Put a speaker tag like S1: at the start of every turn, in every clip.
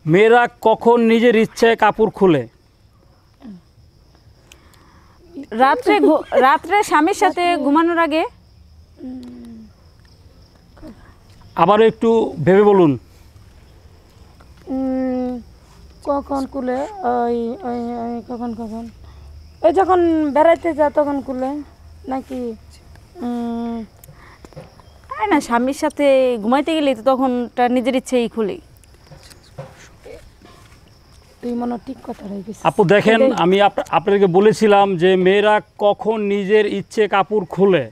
S1: মেয়েরা কখন নিজের ইচ্ছায় কাপড় খুলে?
S2: রাত্রে স্বামীর সাথে ঘুমানোর আগে।
S1: আবারও একটু ভেবে বলুন।
S3: কখন খুলে? ওই ওই ওই কখন কখন ওই যখন বেড়াইতে যায় তখন খুলে নাকি?
S2: না, স্বামীর সাথে ঘুমাইতে গেলে তো তখন তার নিজের ইচ্ছেই খুলে।
S3: তুই মনে ঠিক কথা রয়ে গেছিস।
S1: আপু দেখেন, আমি আপনাদেরকে বলেছিলাম যে মেয়েরা কখন নিজের ইচ্ছে কাপড় খুলে।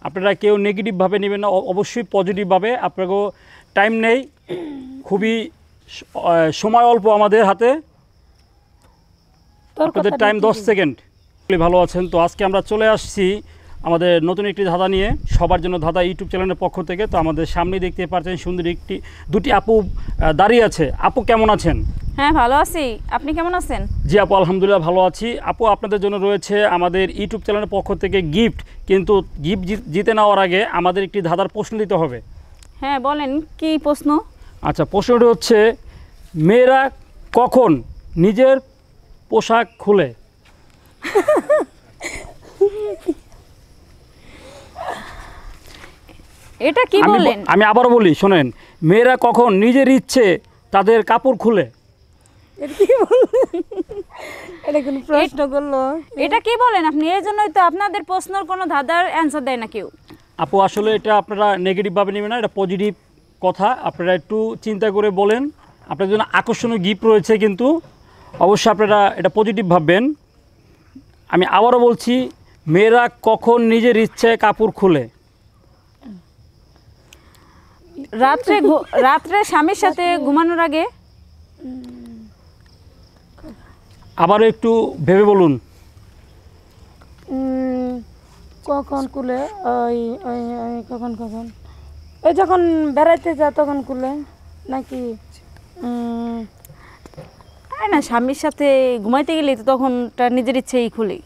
S1: আপনারা কেউ নেগেটিভভাবে নেবেন না, অবশ্যই পজিটিভভাবে। আপনাকেও টাইম নেই, খুবই সময় অল্প আমাদের হাতে। আপনাদের টাইম 10 সেকেন্ড। ভালো আছেন তো? আজকে আমরা চলে আসছি আমাদের নতুন একটি ধাঁধা নিয়ে, সবার জন্য ধাঁধা ইউটিউব চ্যানেলের পক্ষ থেকে। তো আমাদের সামনে দেখতে পাচ্ছেন সুন্দর দুটি আপু দাঁড়িয়ে আছে। আপু কেমন আছেন?
S2: হ্যাঁ, ভালো আছি। আপনি কেমন আছেন?
S1: জি আপু, আলহামদুলিল্লাহ ভালো আছি। আপু, আপনাদের জন্য রয়েছে আমাদের ইউটিউব চ্যানেলের পক্ষ থেকে গিফট। কিন্তু গিফট জিতে নেওয়ার আগে আমাদের একটি ধাঁধার প্রশ্ন দিতে হবে।
S2: হ্যাঁ, বলেন কি প্রশ্ন?
S1: আচ্ছা, প্রশ্নটি হচ্ছে, মেয়েরা কখন নিজের পোশাক খুলে?
S2: এটা কি বলেন?
S1: আমি আবারও বলি, শোনেন। মেয়েরা কখন নিজের ইচ্ছে তাদের কাপড় খুলে?
S3: এটা কোন প্রশ্ন করলো?
S2: এটা কি বলেন আপনি? এর জন্যই তো আপনাদের প্রশ্নের কোনো ধাঁধার অ্যান্সার দেয় না কেউ।
S1: আপু আসলে এটা আপনারা নেগেটিভভাবে নেবেন না, এটা পজিটিভ কথা। আপনারা একটু চিন্তা করে বলেন। আপনাদের জন্য আকর্ষণীয় গিফট রয়েছে, কিন্তু অবশ্যই আপনারা এটা পজিটিভ ভাববেন। আমি আবারও বলছি, মেয়েরা কখন নিজের ইচ্ছায় কাপড় খুলে?
S2: রাত্রে স্বামীর সাথে ঘুমানোর আগে।
S3: আবারও
S1: একটু ভেবে বলুন।
S3: কখন খুলে? ওই ওই ওই কখন কখন ওই যখন বেড়াইতে যায় তখন খুলে নাকি?
S2: না, স্বামীর সাথে ঘুমাইতে গেলে তো তখন তার নিজের ইচ্ছেই খুলে।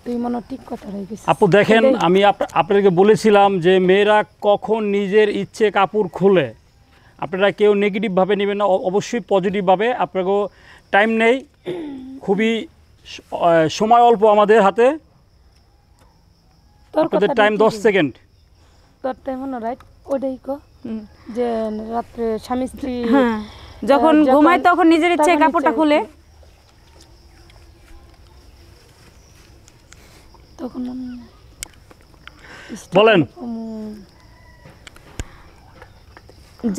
S3: তুই মনে ঠিক কথা রয়ে গেছিস।
S1: আপু দেখেন, আমি আপনাদেরকে বলেছিলাম যে মেয়েরা কখন নিজের ইচ্ছে কাপড় খুলে। আপনারা কেউ নেগেটিভভাবে নেবেন না, অবশ্যই পজিটিভভাবে। আপনাকেও টাইম নেই, খুবই সময় অল্প আমাদের হাতে। আপনাদের টাইম 10 সেকেন্ড।
S3: তোর টাইম মনে রাইট ওটাই কো, যে রাত্রে স্বামী স্ত্রী
S2: যখন ঘুমায় তখন নিজের ইচ্ছে কাপড়টা খুলে।
S3: তখন
S1: বলেন।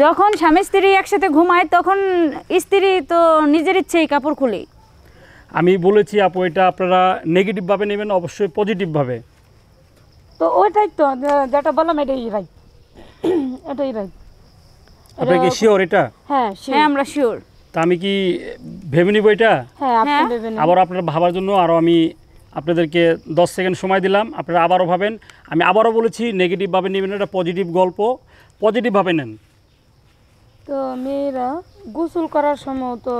S2: যখন স্বামী স্ত্রী একসাথে ঘুমায় তখন স্ত্রী তো নিজের ইচ্ছেই কাপড় খুলে।
S1: আমি বলেছি আপু, এটা আপনারা নেগেটিভভাবে নেবেন, অবশ্যই পজিটিভভাবে।
S3: তো ওইটাই তো যেটা বললাম, এটাই রাইট। এটাই রাইট।
S1: আপনি কি শিওর এটা?
S3: হ্যাঁ,
S2: আমরা শিওর।
S1: তা আমি কি ভেবে নিব এটা?
S3: হ্যাঁ, আপনি ভেবে নিন।
S1: আবার আপনারা ভাবার জন্য আরও আমি আপনাদেরকে 10 সেকেন্ড সময় দিলাম। আপনারা আবারও ভাবেন। আমি আবারও বলেছি, নেগেটিভভাবে নেবেন, এটা পজিটিভ গল্প, পজিটিভভাবে নেন।
S3: তো মেয়েরা গোসল করার সময় তো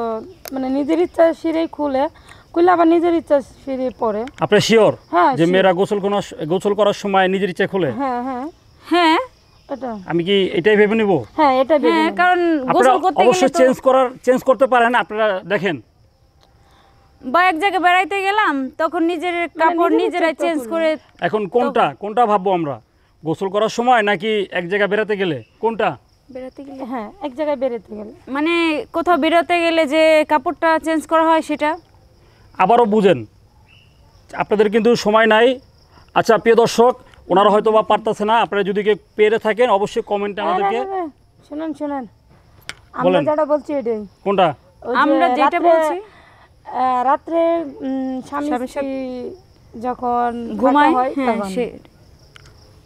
S3: মানে নিজের ইচ্ছা সিঁড়ি খুলে আবার নিজের ইচ্ছা সিঁড়ি পরে।
S1: আপনি শিওর যে
S3: sure.
S1: মেয়েরা গোসল করার সময় নিজের ইচ্ছা খুলে?
S3: হ্যাঁ হ্যাঁ
S2: হ্যাঁ,
S3: এটা
S1: আমি কি এটাই ভেবে নিব?
S3: হ্যাঁ, এটা ভেবে নিন।
S2: কারণ গোসল করতে গেলে
S1: অবশ্যই চেঞ্জ করতে পারেন। আপনারা দেখেন,
S2: বা এক জায়গায় বেড়াইতে গেলাম তখন নিজের কাপড় নিজেরাই চেঞ্জ করে।
S1: এখন কোনটা ভাববো আমরা? গোসল করার সময় নাকি এক জায়গায় বেড়াতে গেলে? কোনটা?
S2: বেড়াতে গেলে।
S3: হ্যাঁ, এক জায়গায় বেরোতে গেলে,
S2: মানে কোথাও বেরোতে গেলে যে কাপড়টা চেঞ্জ করা হয় সেটা।
S1: আবারও বুঝেন, আপনাদের কিন্তু সময় নাই। আচ্ছা প্রিয় দর্শক, ওনারা হয়তো বা পারতেছে না। আপনারা যদি কেউ পেরে থাকেন অবশ্যই কমেন্টে আমাদেরকে
S3: শুনেন আমরা যেটা বলছি এটাই।
S1: কোনটা?
S2: আমরা যেটা বলছি,
S3: রাত্রে স্বামী স্ত্রী যখন
S2: ঘুমায়
S3: হয়
S2: তখন।